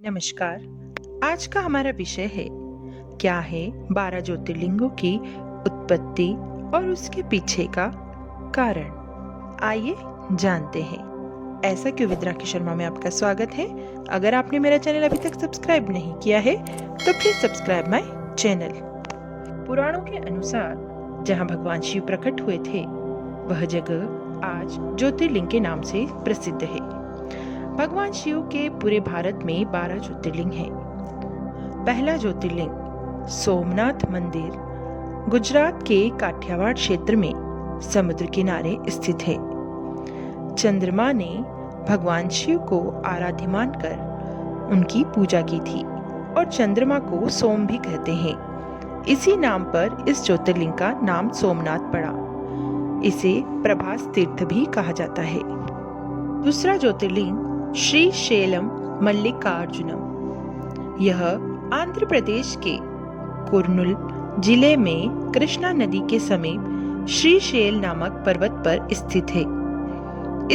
नमस्कार। आज का हमारा विषय है क्या है 12 ज्योतिर्लिंगों की उत्पत्ति और उसके पीछे का कारण। आइए जानते हैं। ऐसा क्यों विद राखी शर्मा में आपका स्वागत है। अगर आपने मेरा चैनल अभी तक सब्सक्राइब नहीं किया है तो प्लीज सब्सक्राइब माय चैनल। पुराणों के अनुसार जहां भगवान शिव प्रकट हुए थे वह जगह आज ज्योतिर्लिंग के नाम से प्रसिद्ध है। भगवान शिव के पूरे भारत में 12 ज्योतिर्लिंग हैं। पहला ज्योतिर्लिंग सोमनाथ मंदिर गुजरात के काठियावाड़ क्षेत्र में समुद्र किनारे स्थित है। चंद्रमा ने भगवान शिव को आराध्य मानकर उनकी पूजा की थी और चंद्रमा को सोम भी कहते हैं। इसी नाम पर इस ज्योतिर्लिंग का नाम सोमनाथ पड़ा। इसे प्रभास तीर्थ भी कहा जाता है। दूसरा ज्योतिर्लिंग श्री शैलम मल्लिकार्जुनम। यह आंध्र प्रदेश के कुर्नूल जिले में कृष्णा नदी के समीप श्रीशैल नामक पर्वत पर स्थित है।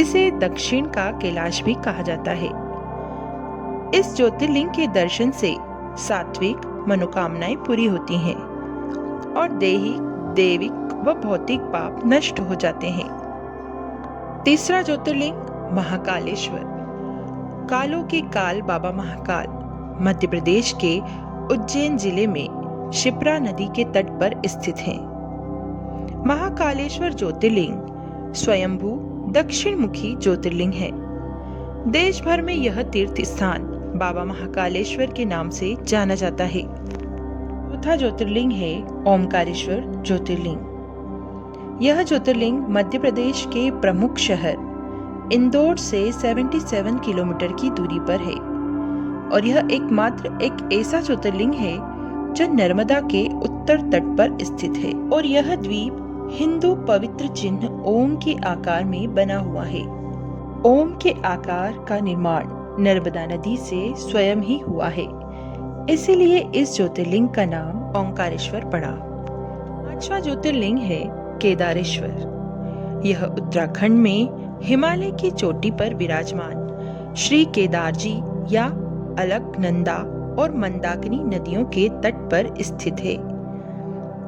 इसे दक्षिण का कैलाश भी कहा जाता है। इस ज्योतिर्लिंग के दर्शन से सात्विक मनोकामनाएं पूरी होती हैं और दैहिक, दैविक व भौतिक पाप नष्ट हो जाते हैं। तीसरा ज्योतिर्लिंग महाकालेश्वर। कालों के काल बाबा महाकाल मध्य प्रदेश के उज्जैन जिले में शिप्रा नदी के तट पर स्थित है। महाकालेश्वर ज्योतिर्लिंग स्वयंभू दक्षिण मुखी ज्योतिर्लिंग है। देश भर में यह तीर्थ स्थान बाबा महाकालेश्वर के नाम से जाना जाता है। चौथा ज्योतिर्लिंग है ओमकारेश्वर ज्योतिर्लिंग। यह ज्योतिर्लिंग मध्य प्रदेश के प्रमुख शहर इंदौर से 77 किलोमीटर की दूरी पर है और यह एकमात्र एक ऐसा ज्योतिर्लिंग है जो नर्मदा के उत्तर तट पर स्थित है और यह द्वीप हिंदू पवित्र चिन्ह ओम के आकार में बना हुआ है। ओम के आकार का निर्माण नर्मदा नदी से स्वयं ही हुआ है, इसीलिए इस ज्योतिर्लिंग का नाम ओंकारेश्वर पड़ा। पांचवा ज्योतिर्लिंग है केदारेश्वर। यह उत्तराखंड में हिमालय की चोटी पर विराजमान श्री केदार जी या अलकनंदा और मंदाकिनी नदियों के तट पर स्थित है।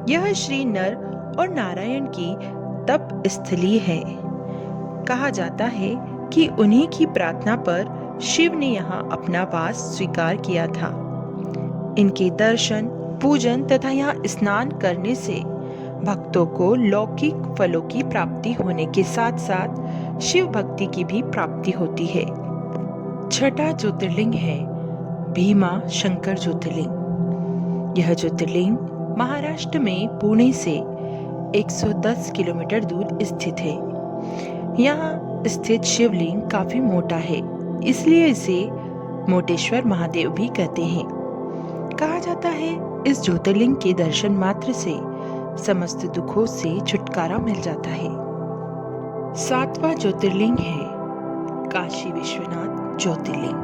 यह श्री नर और नारायण की तप स्थली है। कहा जाता है कि उन्हीं की प्रार्थना पर शिव ने यहाँ अपना वास स्वीकार किया था। इनके दर्शन, पूजन तथा यहाँ स्नान करने से भक्तों को लौकिक फलों की प्राप्ति होने के साथ साथ शिव भक्ति की भी प्राप्ति होती है। छठा ज्योतिर्लिंग है भीमा शंकर ज्योतिर्लिंग। यह ज्योतिर्लिंग महाराष्ट्र में पुणे से 110 किलोमीटर दूर स्थित है। यहाँ स्थित शिवलिंग काफी मोटा है, इसलिए इसे मोटेश्वर महादेव भी कहते हैं। कहा जाता है इस ज्योतिर्लिंग के दर्शन मात्र से समस्त दुखों से छुटकारा मिल जाता है। सातवां ज्योतिर्लिंग है काशी विश्वनाथ ज्योतिर्लिंग।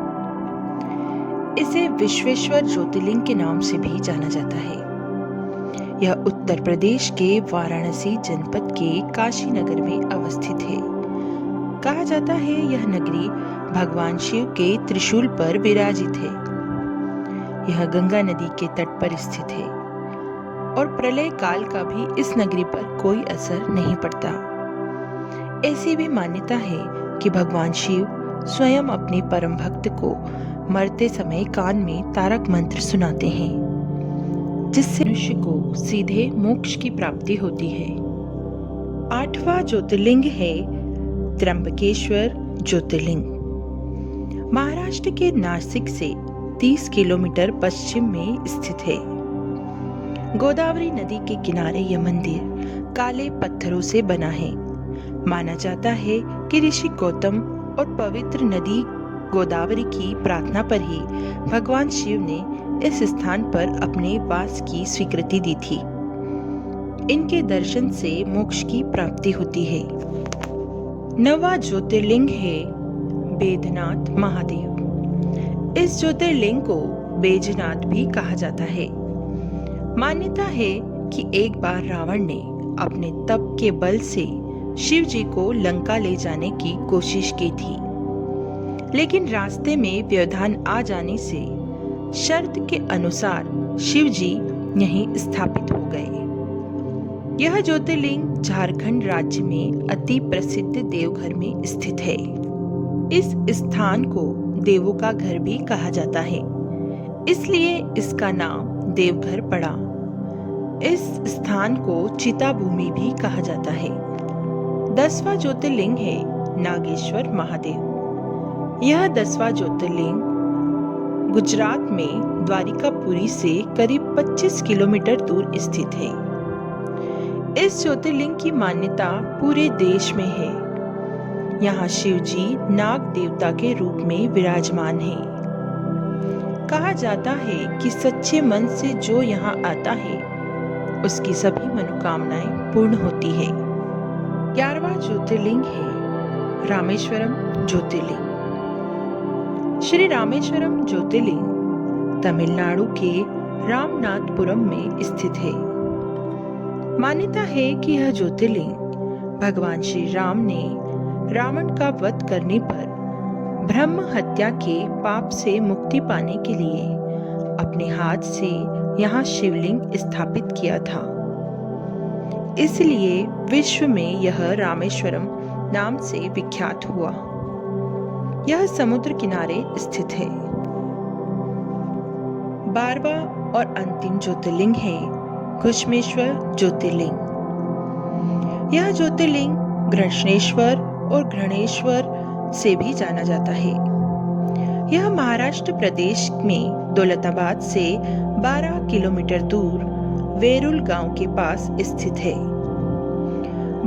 इसे विश्वेश्वर ज्योतिर्लिंग के नाम से भी जाना जाता है। यह उत्तर प्रदेश के वाराणसी जनपद के काशी नगर में अवस्थित है। कहा जाता है यह नगरी भगवान शिव के त्रिशूल पर विराजित है। यह गंगा नदी के तट पर स्थित है और प्रलय काल का भी इस नगरी पर कोई असर नहीं पड़ता। ऐसी भी मान्यता है कि भगवान शिव स्वयं अपने परम भक्त को मरते समय कान में तारक मंत्र सुनाते हैं, जिससे मनुष्य को सीधे मोक्ष की प्राप्ति होती है। आठवां ज्योतिर्लिंग है त्र्यंबकेश्वर ज्योतिर्लिंग। महाराष्ट्र के नासिक से 30 किलोमीटर पश्चिम में स्थित है। गोदावरी नदी के किनारे यह मंदिर काले पत्थरों से बना है। माना जाता है कि ऋषि गौतम और पवित्र नदी गोदावरी की प्रार्थना पर ही भगवान शिव ने इस स्थान पर अपने वास की स्वीकृति दी थी। इनके दर्शन से मोक्ष की प्राप्ति होती है। नवा ज्योतिर्लिंग है बैद्यनाथ महादेव। इस ज्योतिर्लिंग को बैजनाथ भी कहा जाता है। मान्यता है कि एक बार रावण ने अपने तप के बल से शिव जी को लंका ले जाने की कोशिश की थी। लेकिन रास्ते में व्यवधान आ जाने से शर्त के अनुसार शिव जी यहीं स्थापित हो गए। यह ज्योतिर्लिंग झारखंड राज्य में अति प्रसिद्ध देवघर में स्थित है। इस स्थान को देवों का घर भी कहा जाता है, इसलिए इसका नाम देवघर पड़ा। इस स्थान को चिता भूमि भी कहा जाता है। 10वां ज्योतिर्लिंग है नागेश्वर महादेव। यह 10वां ज्योतिर्लिंग गुजरात में द्वारिकापुरी से करीब 25 किलोमीटर दूर स्थित है। इस ज्योतिर्लिंग की मान्यता पूरे देश में है। यहाँ शिव जी नाग देवता के रूप में विराजमान हैं। कहा जाता है कि सच्चे मन से जो यहाँ आता है उसकी सभी मनोकामनाएं पूर्ण होती है। 11वां ज्योतिर्लिंग है रामेश्वरम ज्योतिर्लिंग। श्री रामेश्वरम ज्योतिर्लिंग तमिलनाडु के रामनाथपुरम में स्थित है। मान्यता है कि यह ज्योतिर्लिंग भगवान श्री राम ने रावण का वध करने पर ब्रह्म हत्या के पाप से मुक्ति पाने के लिए अपने हाथ से यहाँ शिवलिंग स्थापित किया था। इसलिए विश्व में यह रामेश्वरम नाम से विख्यात हुआ। यह समुद्र किनारे स्थित है। 12वां और अंतिम ज्योतिर्लिंग है घृष्णेश्वर ज्योतिर्लिंग। यह ज्योतिर्लिंग घृष्णेश्वर और घृणेश्वर से भी जाना जाता है। यह महाराष्ट्र प्रदेश में दौलताबाद से 12 किलोमीटर दूर वेरुल गांव के पास स्थित है।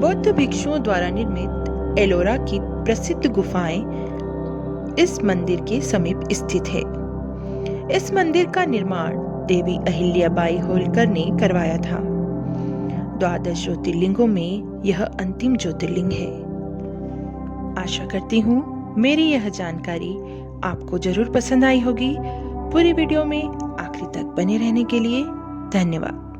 बौद्ध भिक्षुओं द्वारा निर्मित एलोरा की प्रसिद्ध गुफाएं इस मंदिर के समीप स्थित है। इस मंदिर का निर्माण देवी अहिल्याबाई होलकर ने करवाया था। 12 ज्योतिर्लिंगों में यह अंतिम ज्योतिर्लिंग है। आशा करती हूँ मेरी यह जानकारी आपको जरूर पसंद आई होगी। पूरी वीडियो में आखिरी तक बने रहने के लिए धन्यवाद।